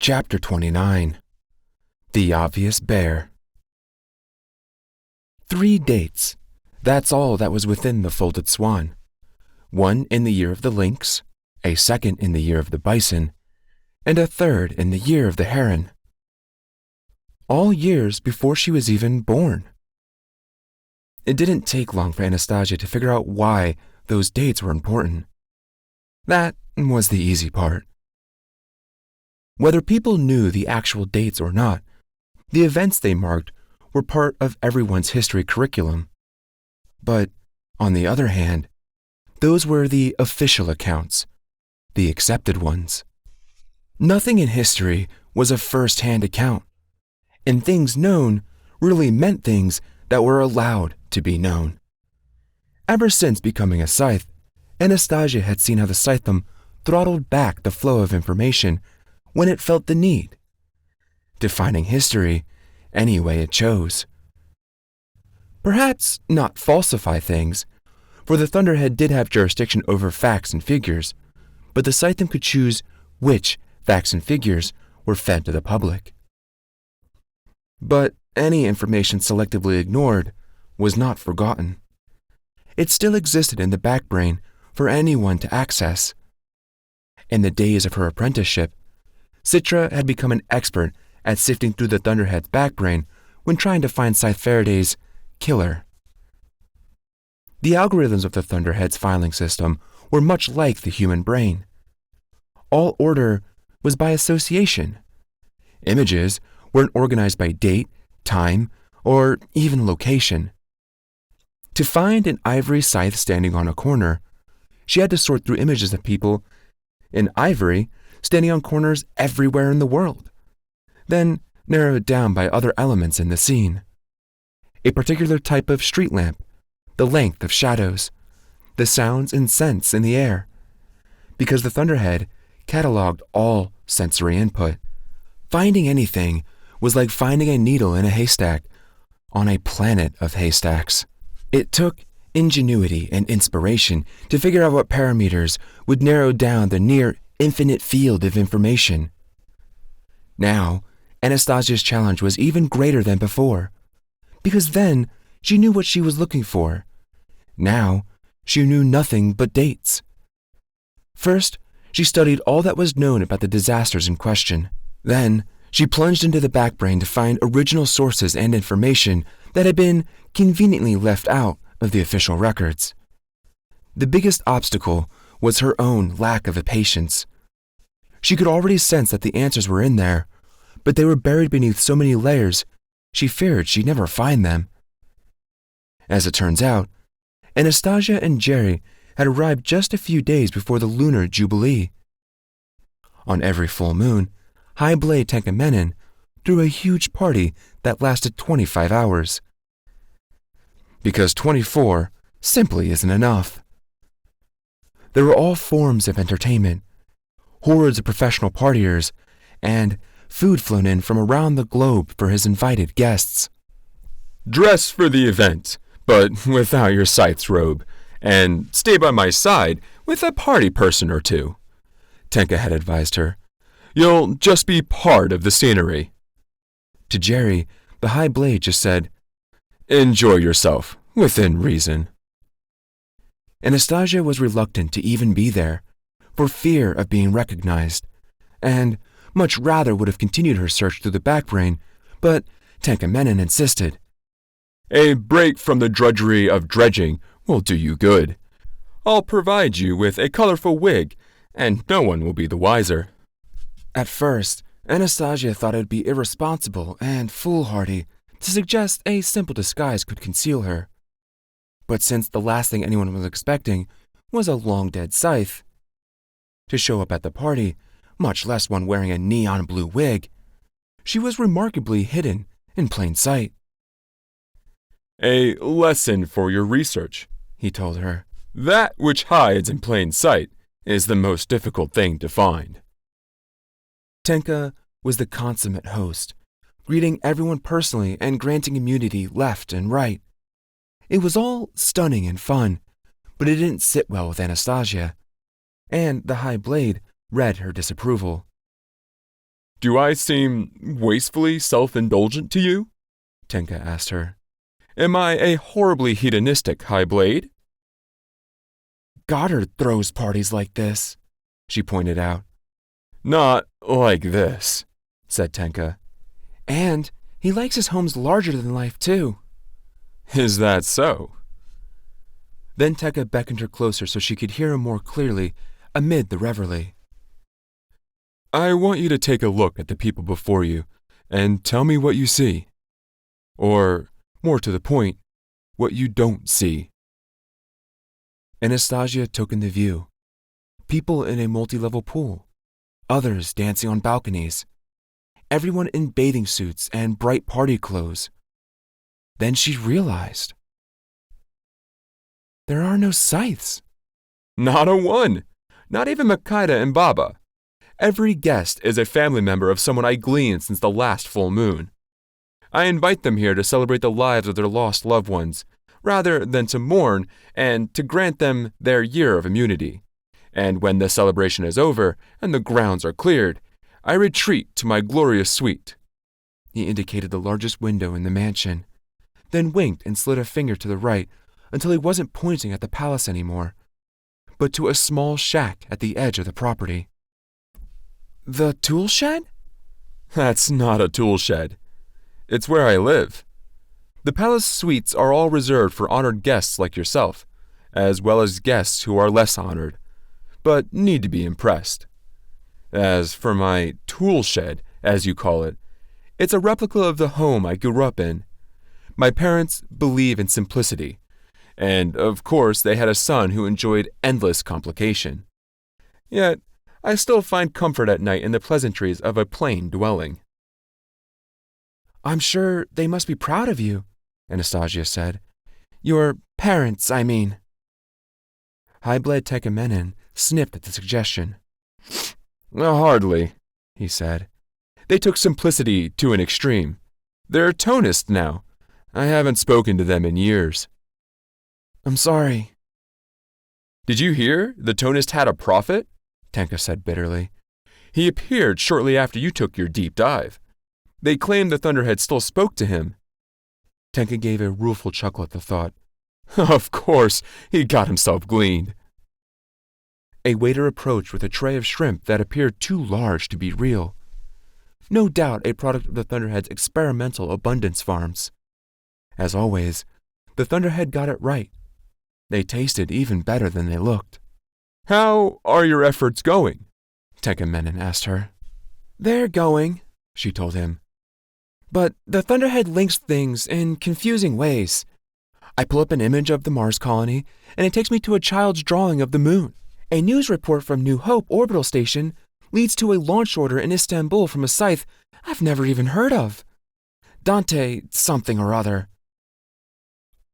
Chapter 29. The Obvious Bear. 3 dates. That's all that was within the folded swan. 1 in the year of the lynx, a 2nd in the year of the bison, and a 3rd in the year of the heron. All years before she was even born. It didn't take long for Anastasia to figure out why those dates were important. That was the easy part. Whether people knew the actual dates or not, the events they marked were part of everyone's history curriculum. But, on the other hand, those were the official accounts, the accepted ones. Nothing in history was a first-hand account, and things known really meant things that were allowed to be known. Ever since becoming a scythe, Anastasia had seen how the scythedom throttled back the flow of information when it felt the need, defining history any way it chose. Perhaps not falsify things, for the Thunderhead did have jurisdiction over facts and figures, but the scythedom could choose which facts and figures were fed to the public. But any information selectively ignored was not forgotten. It still existed in the backbrain for anyone to access. In the days of her apprenticeship, Citra had become an expert at sifting through the Thunderhead's backbrain when trying to find Scythe Faraday's killer. The algorithms of the Thunderhead's filing system were much like the human brain. All order was by association. Images weren't organized by date, time, or even location. To find an ivory scythe standing on a corner, she had to sort through images of people in ivory standing on corners everywhere in the world, then narrow it down by other elements in the scene. A particular type of street lamp, the length of shadows, the sounds and scents in the air, because the Thunderhead cataloged all sensory input. Finding anything was like finding a needle in a haystack on a planet of haystacks. It took ingenuity and inspiration to figure out what parameters would narrow down the near infinite field of information. Now, Anastasia's challenge was even greater than before, because then she knew what she was looking for. Now, she knew nothing but dates. First, she studied all that was known about the disasters in question. Then, she plunged into the backbrain to find original sources and information that had been conveniently left out of the official records. The biggest obstacle was her own lack of patience. She could already sense that the answers were in there, but they were buried beneath so many layers, she feared she'd never find them. As it turns out, Anastasia and Jerry had arrived just a few days before the lunar jubilee. On every full moon, High Blade Tenkamenon threw a huge party that lasted 25 hours. Because 24 simply isn't enough. There were all forms of entertainment, hordes of professional partiers, and food flown in from around the globe for his invited guests. Dress for the event, but without your scythe's robe, and stay by my side with a party person or two, Tenka had advised her. You'll just be part of the scenery. To Jerry, the High Blade just said, Enjoy yourself, within reason. Anastasia was reluctant to even be there, for fear of being recognized, and much rather would have continued her search through the backbrain, but Tenkamenon insisted. A break from the drudgery of dredging will do you good. I'll provide you with a colorful wig, and no one will be the wiser. At first, Anastasia thought it would be irresponsible and foolhardy to suggest a simple disguise could conceal her. But since the last thing anyone was expecting was a long-dead scythe to show up at the party, much less one wearing a neon blue wig, she was remarkably hidden in plain sight. A lesson for your research, he told her. That which hides in plain sight is the most difficult thing to find. Tenka was the consummate host, greeting everyone personally and granting immunity left and right. It was all stunning and fun, but it didn't sit well with Anastasia, and the High Blade read her disapproval. Do I seem wastefully self-indulgent to you? Tenka asked her. Am I a horribly hedonistic high blade? Goddard throws parties like this, she pointed out. Not like this, said Tenka. And he likes his homes larger than life, too. Is that so? Then Tenka beckoned her closer so she could hear him more clearly amid the reveille. I want you to take a look at the people before you and tell me what you see. Or, more to the point, what you don't see. Anastasia took in the view. People in a multi-level pool. Others dancing on balconies. Everyone in bathing suits and bright party clothes. Then she realized. There are no scythes. Not a one. Not even Makida and Baba. Every guest is a family member of someone I gleaned since the last full moon. I invite them here to celebrate the lives of their lost loved ones, rather than to mourn and to grant them their year of immunity. And when the celebration is over and the grounds are cleared, I retreat to my glorious suite. He indicated the largest window in the mansion, then winked and slid a finger to the right until he wasn't pointing at the palace anymore, but to a small shack at the edge of the property. The tool shed? That's not a tool shed. It's where I live. The palace suites are all reserved for honored guests like yourself, as well as guests who are less honored, but need to be impressed. As for my tool shed, as you call it, it's a replica of the home I grew up in. My parents believe in simplicity, and of course they had a son who enjoyed endless complication. Yet, I still find comfort at night in the pleasantries of a plain dwelling. I'm sure they must be proud of you, Anastasia said. Your parents, I mean. High-bled Tekamenen sniffed at the suggestion. Hardly, he said. They took simplicity to an extreme. They're tonists now. I haven't spoken to them in years. I'm sorry. Did you hear the tonist had a prophet? Tenka said bitterly. He appeared shortly after you took your deep dive. They claimed the Thunderhead still spoke to him. Tenka gave a rueful chuckle at the thought. Of course, he got himself gleaned. A waiter approached with a tray of shrimp that appeared too large to be real. No doubt a product of the Thunderhead's experimental abundance farms. As always, the Thunderhead got it right. They tasted even better than they looked. How are your efforts going? Tekamenen asked her. They're going, she told him. But the Thunderhead links things in confusing ways. I pull up an image of the Mars colony, and it takes me to a child's drawing of the moon. A news report from New Hope Orbital Station leads to a launch order in Istanbul from a scythe I've never even heard of. Dante something or other.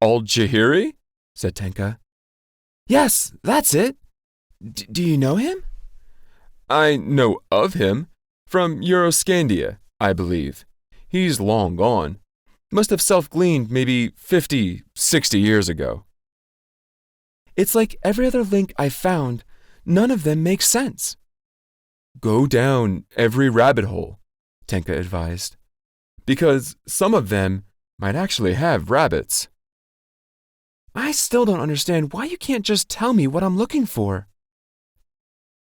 Al-Jahiri? Said Tenka. Yes, that's it. Do you know him? I know of him. From Euroscandia, I believe. He's long gone. Must have self-gleaned maybe 50, 60 years ago. It's like every other link I've found, none of them make sense. Go down every rabbit hole, Tenka advised. Because some of them might actually have rabbits. I still don't understand why you can't just tell me what I'm looking for.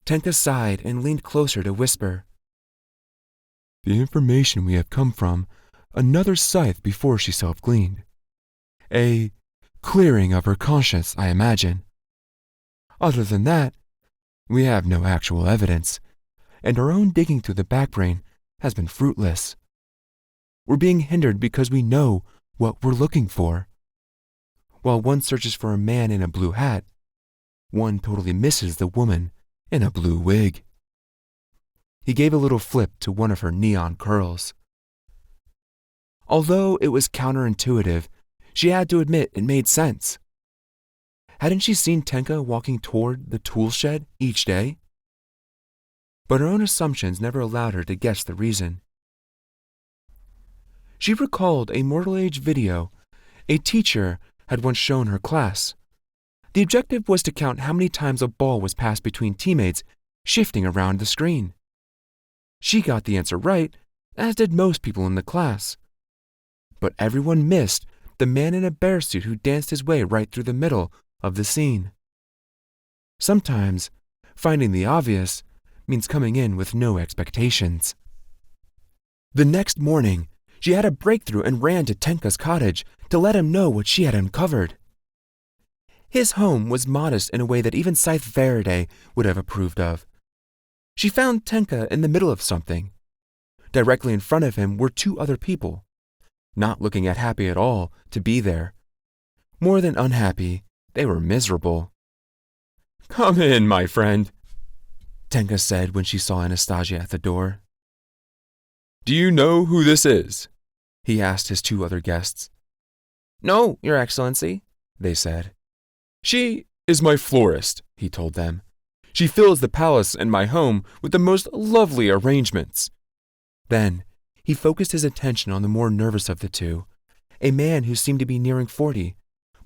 Tenka sighed and leaned closer to whisper. The information we have come from another scythe before she self-gleaned. A clearing of her conscience, I imagine. Other than that, we have no actual evidence, and our own digging through the backbrain has been fruitless. We're being hindered because we know what we're looking for. While one searches for a man in a blue hat, one totally misses the woman in a blue wig. He gave a little flip to one of her neon curls. Although it was counterintuitive, she had to admit it made sense. Hadn't she seen Tenka walking toward the tool shed each day? But her own assumptions never allowed her to guess the reason. She recalled a Mortal Age video a teacher had once shown her class. The objective was to count how many times a ball was passed between teammates, shifting around the screen. She got the answer right, as did most people in the class. But everyone missed the man in a bear suit who danced his way right through the middle of the scene. Sometimes, finding the obvious means coming in with no expectations. The next morning, she had a breakthrough and ran to Tenka's cottage to let him know what she had uncovered. His home was modest in a way that even Scythe Faraday would have approved of. She found Tenka in the middle of something. Directly in front of him were two other people, not looking happy at all to be there. More than unhappy, they were miserable. "Come in, my friend," Tenka said when she saw Anastasia at the door. "Do you know who this is?" He asked his two other guests. "No, Your Excellency," they said. "She is my florist," he told them. "She fills the palace and my home with the most lovely arrangements." Then he focused his attention on the more nervous of the two, a man who seemed to be nearing 40,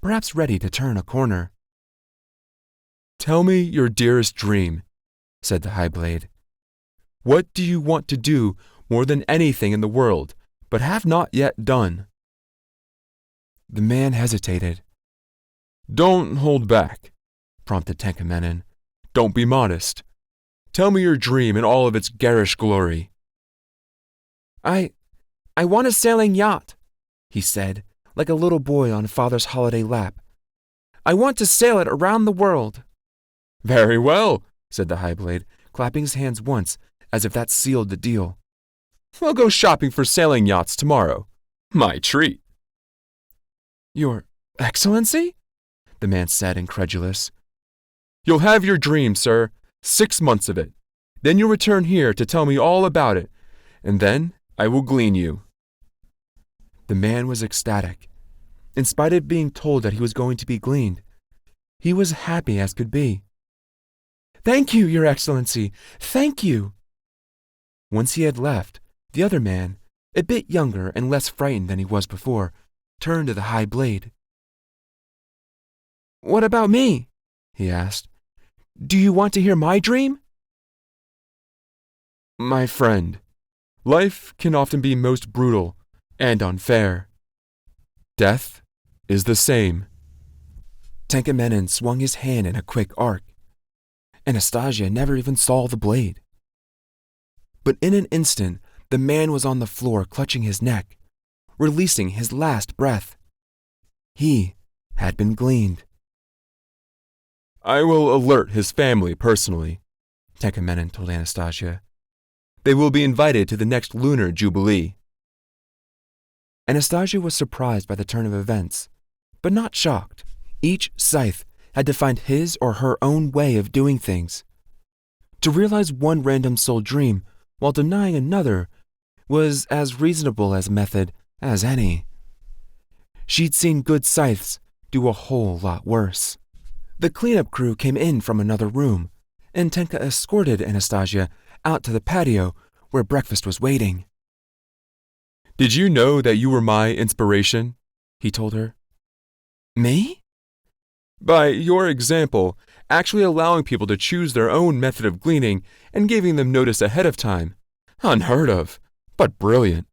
perhaps ready to turn a corner. "Tell me your dearest dream," said the High Blade. "What do you want to do more than anything in the world, but have not yet done?" The man hesitated. "Don't hold back," prompted Tenkamenen. "Don't be modest. Tell me your dream in all of its garish glory." I want a sailing yacht," he said, like a little boy on father's holiday lap. "I want to sail it around the world." "Very well," said the High Blade, clapping his hands once as if that sealed the deal. "We'll go shopping for sailing yachts tomorrow. My treat." "Your Excellency?" the man said, incredulous. "You'll have your dream, sir. 6 months of it. Then you'll return here to tell me all about it, and then I will glean you." The man was ecstatic. In spite of being told that he was going to be gleaned, he was happy as could be. "Thank you, Your Excellency! Thank you!" Once he had left, the other man, a bit younger and less frightened than he was before, turned to the High Blade. "What about me?" he asked. "Do you want to hear my dream?" "My friend, life can often be most brutal and unfair. Death is the same." Tenkamenen swung his hand in a quick arc. Anastasia never even saw the blade. But in an instant, the man was on the floor clutching his neck, releasing his last breath. He had been gleaned. "I will alert his family personally," Tenkamenen told Anastasia. "They will be invited to the next lunar jubilee." Anastasia was surprised by the turn of events, but not shocked. Each scythe had to find his or her own way of doing things. To realize one random soul dream while denying another was as reasonable a method as any. She'd seen good scythes do a whole lot worse. The cleanup crew came in from another room, and Tenka escorted Anastasia out to the patio where breakfast was waiting. "Did you know that you were my inspiration?" he told her. "Me?" "By your example, actually allowing people to choose their own method of gleaning and giving them notice ahead of time. Unheard of, but brilliant.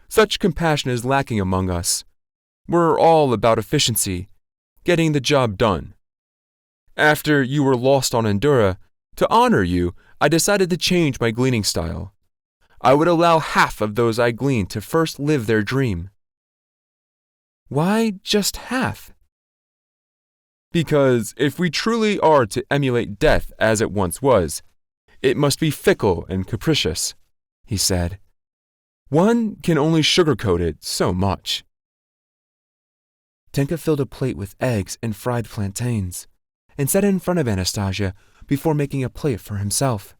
Such compassion is lacking among us. We're all about efficiency, getting the job done. After you were lost on Endura, to honor you, I decided to change my gleaning style. I would allow half of those I gleaned to first live their dream." "Why just half?" "Because if we truly are to emulate death as it once was, it must be fickle and capricious," he said. "One can only sugarcoat it so much." Tenka filled a plate with eggs and fried plantains, and set it in front of Anastasia before making a plate for himself.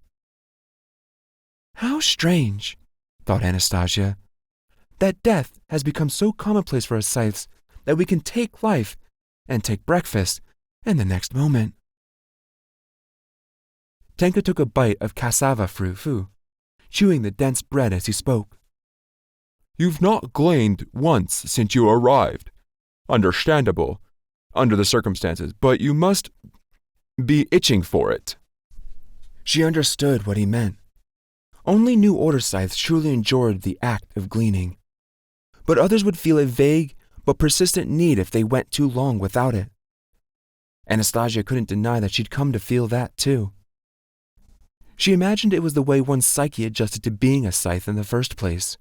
"How strange," thought Anastasia, "that death has become so commonplace for us scythes that we can take life and take breakfast in the next moment." Tenka took a bite of cassava fruit, chewing the dense bread as he spoke. "You've not gleaned once since you arrived. Understandable, under the circumstances, but you must be itching for it." She understood what he meant. Only New Order scythes truly enjoyed the act of gleaning, but others would feel a vague but persistent need if they went too long without it. Anastasia couldn't deny that she'd come to feel that too. She imagined it was the way one's psyche adjusted to being a scythe in the first place.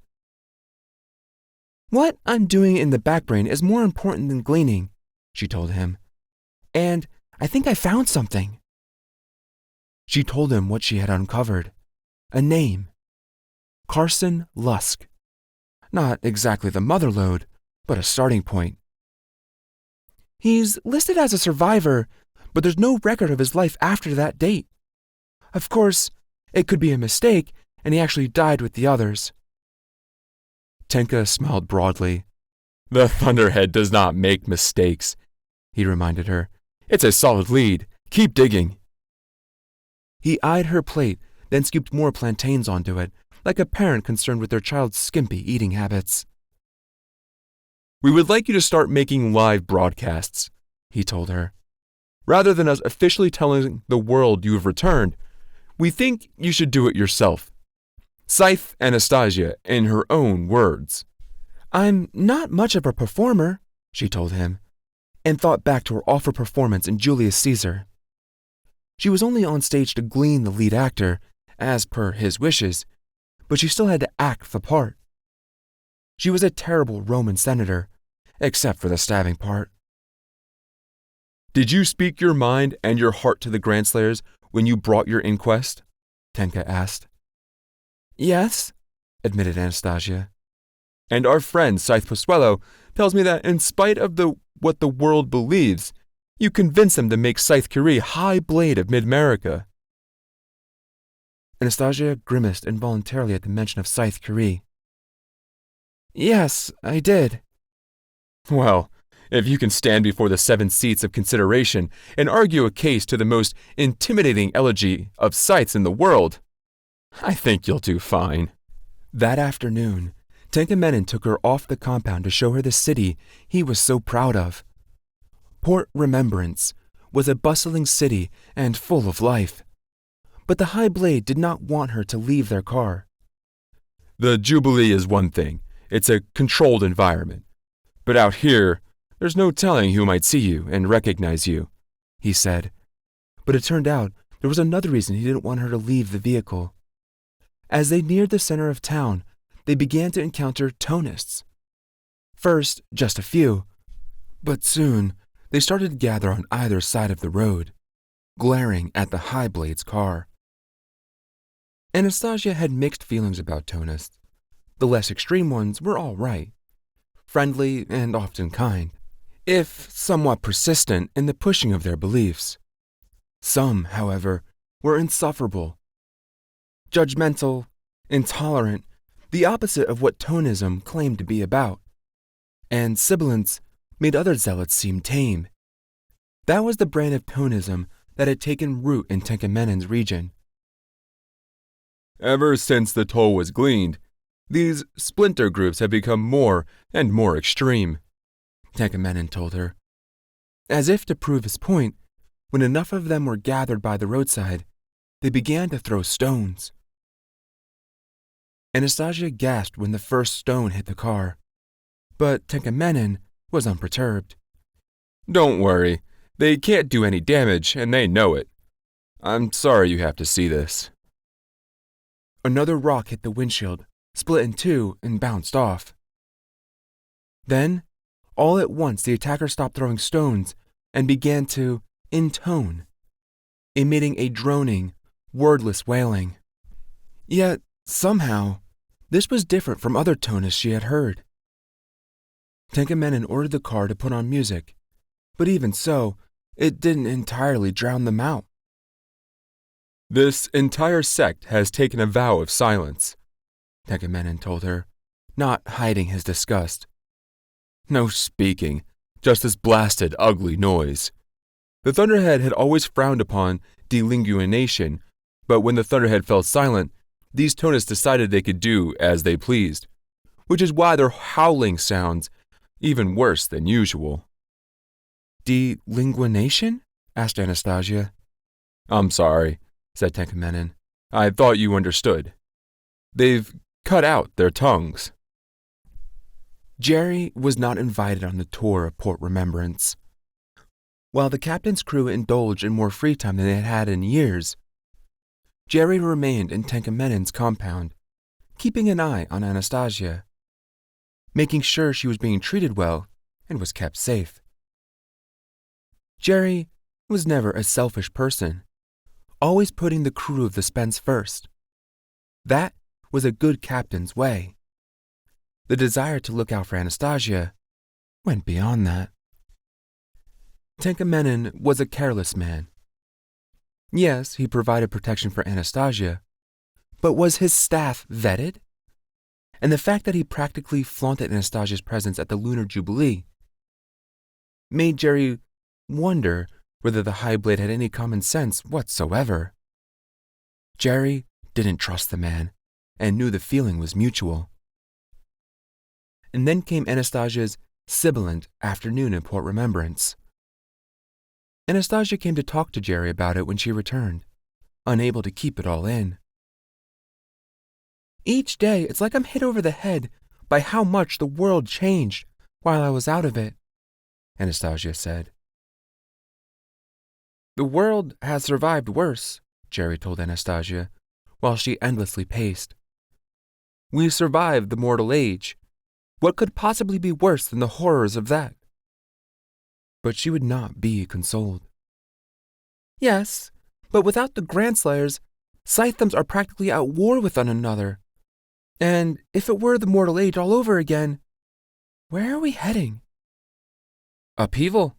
"What I'm doing in the backbrain is more important than gleaning," she told him. "And I think I found something." She told him what she had uncovered. A name. Carson Lusk. Not exactly the motherlode, but a starting point. "He's listed as a survivor, but there's no record of his life after that date. Of course, it could be a mistake, and he actually died with the others." Tenka smiled broadly. "The Thunderhead does not make mistakes," he reminded her. "It's a solid lead. Keep digging." He eyed her plate, then scooped more plantains onto it, like a parent concerned with their child's skimpy eating habits. "We would like you to start making live broadcasts," he told her. "Rather than us officially telling the world you have returned, we think you should do it yourself. Scythe Anastasia in her own words." "I'm not much of a performer," she told him, and thought back to her awful performance in Julius Caesar. She was only on stage to glean the lead actor, as per his wishes, but she still had to act the part. She was a terrible Roman senator, except for the stabbing part. "Did you speak your mind and your heart to the Grandslayers when you brought your inquest?" Tenka asked. "Yes," admitted Anastasia. "And our friend Scythe Posuelo tells me that in spite of what the world believes, you convinced them to make Scythe Curie High Blade of Mid-America." Anastasia grimaced involuntarily at the mention of Scythe Curie. "Yes, I did." "Well, if you can stand before the 7 seats of consideration and argue a case to the most intimidating elegy of scythes in the world, I think you'll do fine." That afternoon, Tenka Menon took her off the compound to show her the city he was so proud of. Port Remembrance was a bustling city and full of life, but the High Blade did not want her to leave their car. "The Jubilee is one thing. It's a controlled environment. But out here, there's no telling who might see you and recognize you," he said. But it turned out there was another reason he didn't want her to leave the vehicle. As they neared the center of town, they began to encounter tonists. First, just a few, but soon they started to gather on either side of the road, glaring at the High Blade's car. Anastasia had mixed feelings about tonists. The less extreme ones were all right, friendly and often kind, if somewhat persistent in the pushing of their beliefs. Some, however, were insufferable. Judgmental, intolerant, the opposite of what tonism claimed to be about. And sibilance made other zealots seem tame. That was the brand of tonism that had taken root in Tenka Menon's region. "Ever since the toll was gleaned, these splinter groups have become more and more extreme," Tenka Menon told her. As if to prove his point, when enough of them were gathered by the roadside, they began to throw stones. Anastasia gasped when the first stone hit the car, but Tenka Menon was unperturbed. "Don't worry. They can't do any damage, and they know it. I'm sorry you have to see this." Another rock hit the windshield, split in two, and bounced off. Then, all at once, the attacker stopped throwing stones and began to intone, emitting a droning, wordless wailing. Yet, somehow, this was different from other tonists she had heard. Tenka Menon ordered the car to put on music, but even so, it didn't entirely drown them out. "This entire sect has taken a vow of silence," Tenka Menon told her, not hiding his disgust. "No speaking, just this blasted, ugly noise. The Thunderhead had always frowned upon delinguination, but when the Thunderhead fell silent, these tonists decided they could do as they pleased, which is why their howling sounds even worse than usual." "Delinguination?" asked Anastasia. "I'm sorry," said Tenka Menon. "I thought you understood." They've cut out their tongues. Jerry was not invited on the tour of Port Remembrance. While the captain's crew indulged in more free time than they had had in years, Jerry remained in Tenkamenen's compound, keeping an eye on Anastasia, making sure she was being treated well and was kept safe. Jerry was never a selfish person, always putting the crew of the Spence first. That was a good captain's way. The desire to look out for Anastasia went beyond that. Tenkamenen was a careless man. Yes, he provided protection for Anastasia, but was his staff vetted? And the fact that he practically flaunted Anastasia's presence at the lunar jubilee made Jerry wonder whether the High Blade had any common sense whatsoever. Jerry didn't trust the man and knew the feeling was mutual. And then came Anastasia's sibilant afternoon in Port Remembrance. Anastasia came to talk to Jerry about it when she returned, unable to keep it all in. Each day, it's like I'm hit over the head by how much the world changed while I was out of it, Anastasia said. The world has survived worse, Jerry told Anastasia, while she endlessly paced. We survived the mortal age. What could possibly be worse than the horrors of that? But she would not be consoled. Yes, but without the Grandslayers, Scythems are practically at war with one another. And if it were the mortal age all over again, where are we heading? Upheaval,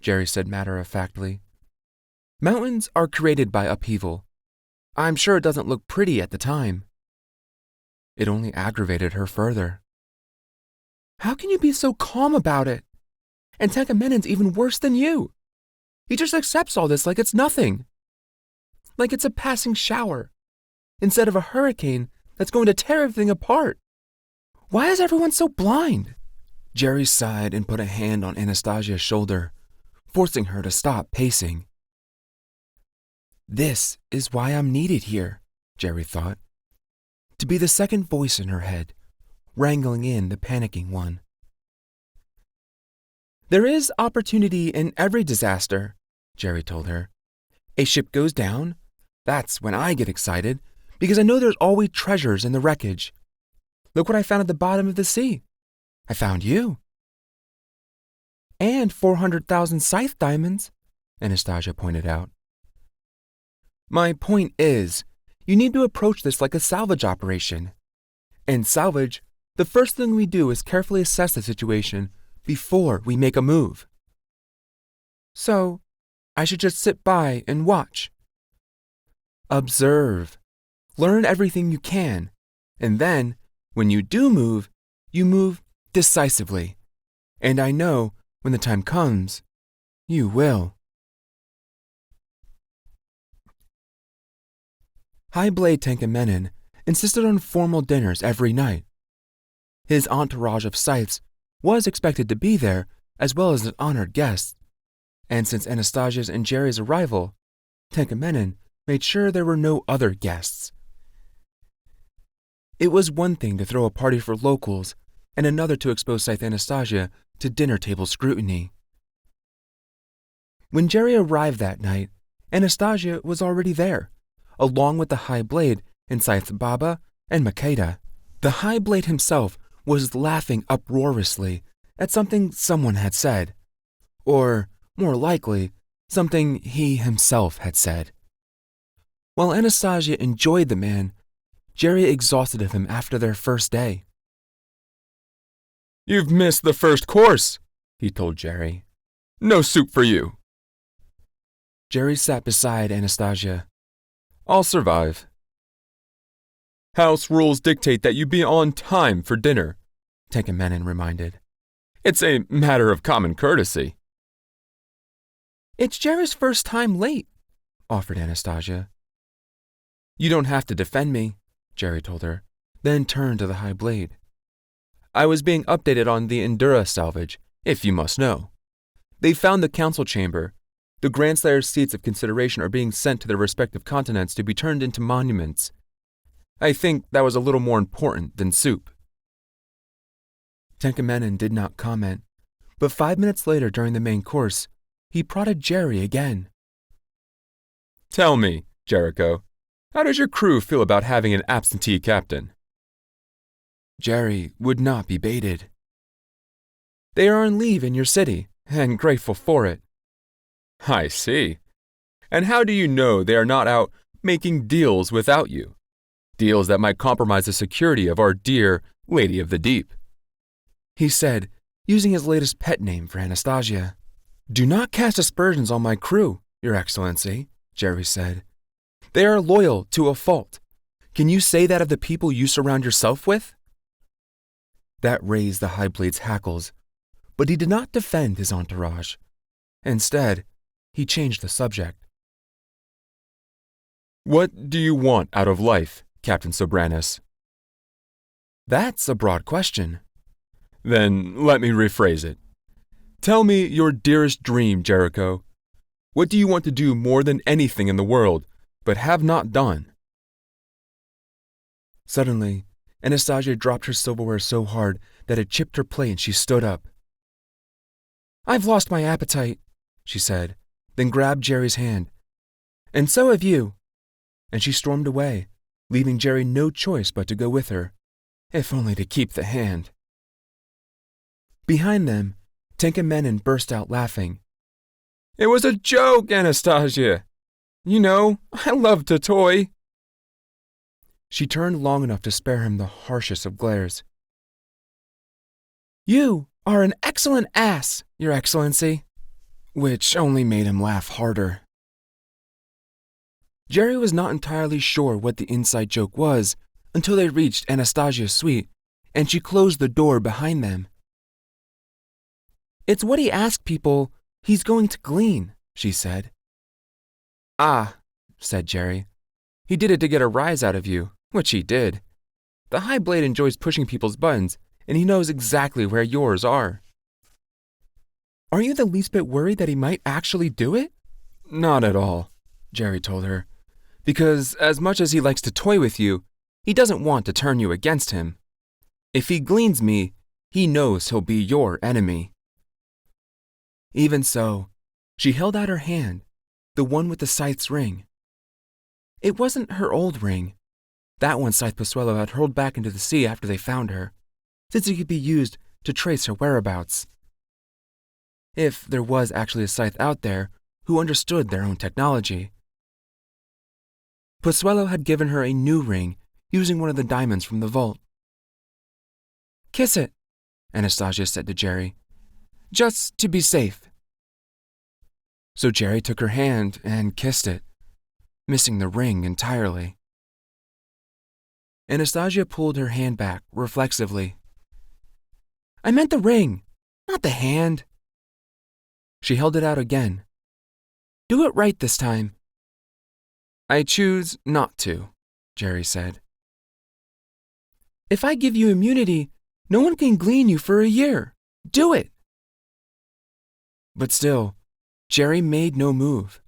Jerry said matter-of-factly. Mountains are created by upheaval. I'm sure it doesn't look pretty at the time. It only aggravated her further. How can you be so calm about it? And Tenkamenen's even worse than you. He just accepts all this like it's nothing. Like it's a passing shower, instead of a hurricane that's going to tear everything apart. Why is everyone so blind? Jerry sighed and put a hand on Anastasia's shoulder, forcing her to stop pacing. This is why I'm needed here, Jerry thought. To be the second voice in her head, wrangling in the panicking one. There is opportunity in every disaster, Jerry told her. A ship goes down. That's when I get excited, because I know there's always treasures in the wreckage. Look what I found at the bottom of the sea. I found you. And 400,000 scythe diamonds, Anastasia pointed out. My point is, you need to approach this like a salvage operation. In salvage, the first thing we do is carefully assess the situation before we make a move. So, I should just sit by and watch. Observe. Learn everything you can. And then, when you do move, you move decisively. And I know, when the time comes, you will. High Blade Tenkamenen insisted on formal dinners every night. His entourage of scythes was expected to be there, as well as an honored guest. And since Anastasia's and Jerry's arrival, Tenkamenen made sure there were no other guests. It was one thing to throw a party for locals, and another to expose Scythe Anastasia to dinner table scrutiny. When Jerry arrived that night, Anastasia was already there, along with the High Blade and Scythe Baba and Makeda. The High Blade himself was laughing uproariously at something someone had said, or, more likely, something he himself had said. While Anastasia enjoyed the man, Jerry exhausted of him after their first day. You've missed the first course, he told Jerry. No soup for you. Jerry sat beside Anastasia. I'll survive. House rules dictate that you be on time for dinner, Tenkamenen reminded. It's a matter of common courtesy. It's Jerry's first time late, offered Anastasia. You don't have to defend me, Jerry told her, then turned to the High Blade. I was being updated on the Endura salvage, if you must know. They found the council chamber. The Grandslayer's seats of consideration are being sent to their respective continents to be turned into monuments. I think that was a little more important than soup." Tenkamenon did not comment, but 5 minutes later during the main course, he prodded Jerry again. "Tell me, Jericho, how does your crew feel about having an absentee captain?" Jerry would not be baited. "They are on leave in your city, and grateful for it." "I see. And how do you know they are not out making deals without you? Deals that might compromise the security of our dear Lady of the Deep?" He said, using his latest pet name for Anastasia. "Do not cast aspersions on my crew, Your Excellency," Jerry said. "They are loyal to a fault. Can you say that of the people you surround yourself with?" That raised the High Blade's hackles, but he did not defend his entourage. Instead, he changed the subject. "What do you want out of life, Captain Sobranus?" "That's a broad question." "Then let me rephrase it. Tell me your dearest dream, Jericho. What do you want to do more than anything in the world, but have not done?" Suddenly, Anastasia dropped her silverware so hard that it chipped her plate and she stood up. "I've lost my appetite," she said, then grabbed Jerry's hand. "And so have you." And she stormed away, leaving Jerry no choice but to go with her, if only to keep the hand. Behind them, Tenkamenon burst out laughing. "It was a joke, Anastasia. You know, I love to toy." She turned long enough to spare him the harshest of glares. "You are an excellent ass, Your Excellency," which only made him laugh harder. Jerry was not entirely sure what the inside joke was until they reached Anastasia's suite and she closed the door behind them. "It's what he asked people he's going to glean," she said. "Ah," said Jerry. "He did it to get a rise out of you, which he did. The High Blade enjoys pushing people's buttons, and he knows exactly where yours are." "Aren't you the least bit worried that he might actually do it?" "Not at all," Jerry told her. "Because as much as he likes to toy with you, he doesn't want to turn you against him. If he gleans me, he knows he'll be your enemy." Even so, she held out her hand, the one with the scythe's ring. It wasn't her old ring. That one Scythe Posuelo had hurled back into the sea after they found her, since it could be used to trace her whereabouts. If there was actually a Scythe out there who understood their own technology. Posuelo had given her a new ring using one of the diamonds from the vault. "Kiss it," Anastasia said to Jerry, "just to be safe." So Jerry took her hand and kissed it, missing the ring entirely. Anastasia pulled her hand back reflexively. "I meant the ring, not the hand." She held it out again. "Do it right this time." "I choose not to," Jerry said. "If I give you immunity, no one can glean you for a year. Do it." But still, Jerry made no move.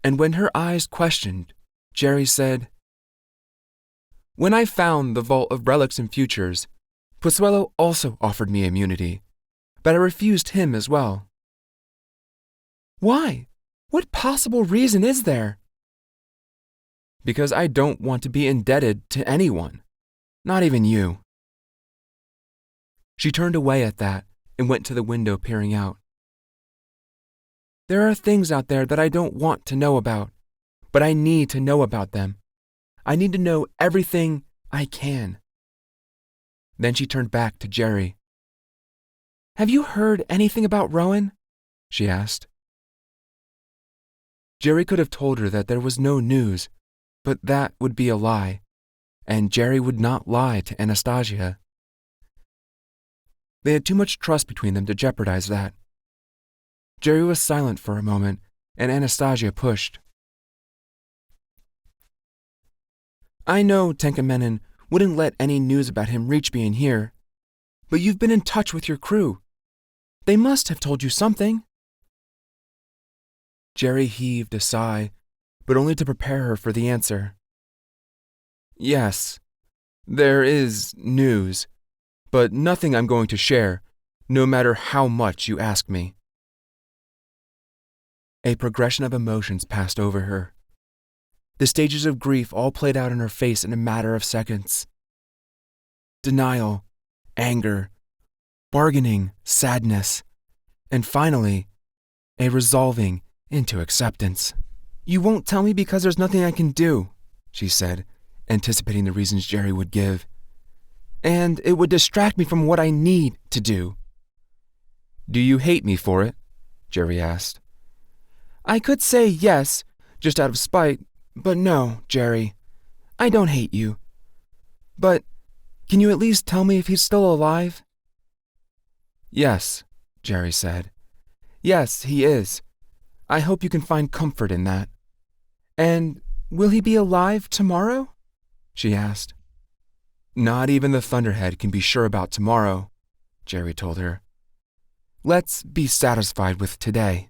And when her eyes questioned, Jerry said, "When I found the Vault of Relics and Futures, Posuelo also offered me immunity, but I refused him as well." "Why? What possible reason is there?" "Because I don't want to be indebted to anyone, not even you." She turned away at that and went to the window peering out. "There are things out there that I don't want to know about, but I need to know about them. I need to know everything I can." Then she turned back to Jerry. "Have you heard anything about Rowan?" she asked. Jerry could have told her that there was no news, but that would be a lie, and Jerry would not lie to Anastasia. They had too much trust between them to jeopardize that. Jerry was silent for a moment, and Anastasia pushed. "I know Tenkamenon wouldn't let any news about him reach me in here, but you've been in touch with your crew. They must have told you something." Jerry heaved a sigh, but only to prepare her for the answer. Yes, there is news, but nothing I'm going to share, no matter how much you ask me. A progression of emotions passed over her. The stages of grief all played out in her face in a matter of seconds. Denial, anger, bargaining, sadness, and finally, a resolving into acceptance. You won't tell me because there's nothing I can do, she said, anticipating the reasons Jerry would give. And it would distract me from what I need to do. Do you hate me for it? Jerry asked. I could say yes, just out of spite, but no, Jerry. I don't hate you. But can you at least tell me if he's still alive? Yes, Jerry said. Yes, he is. I hope you can find comfort in that. And will he be alive tomorrow? She asked. Not even the Thunderhead can be sure about tomorrow, Jerry told her. Let's be satisfied with today.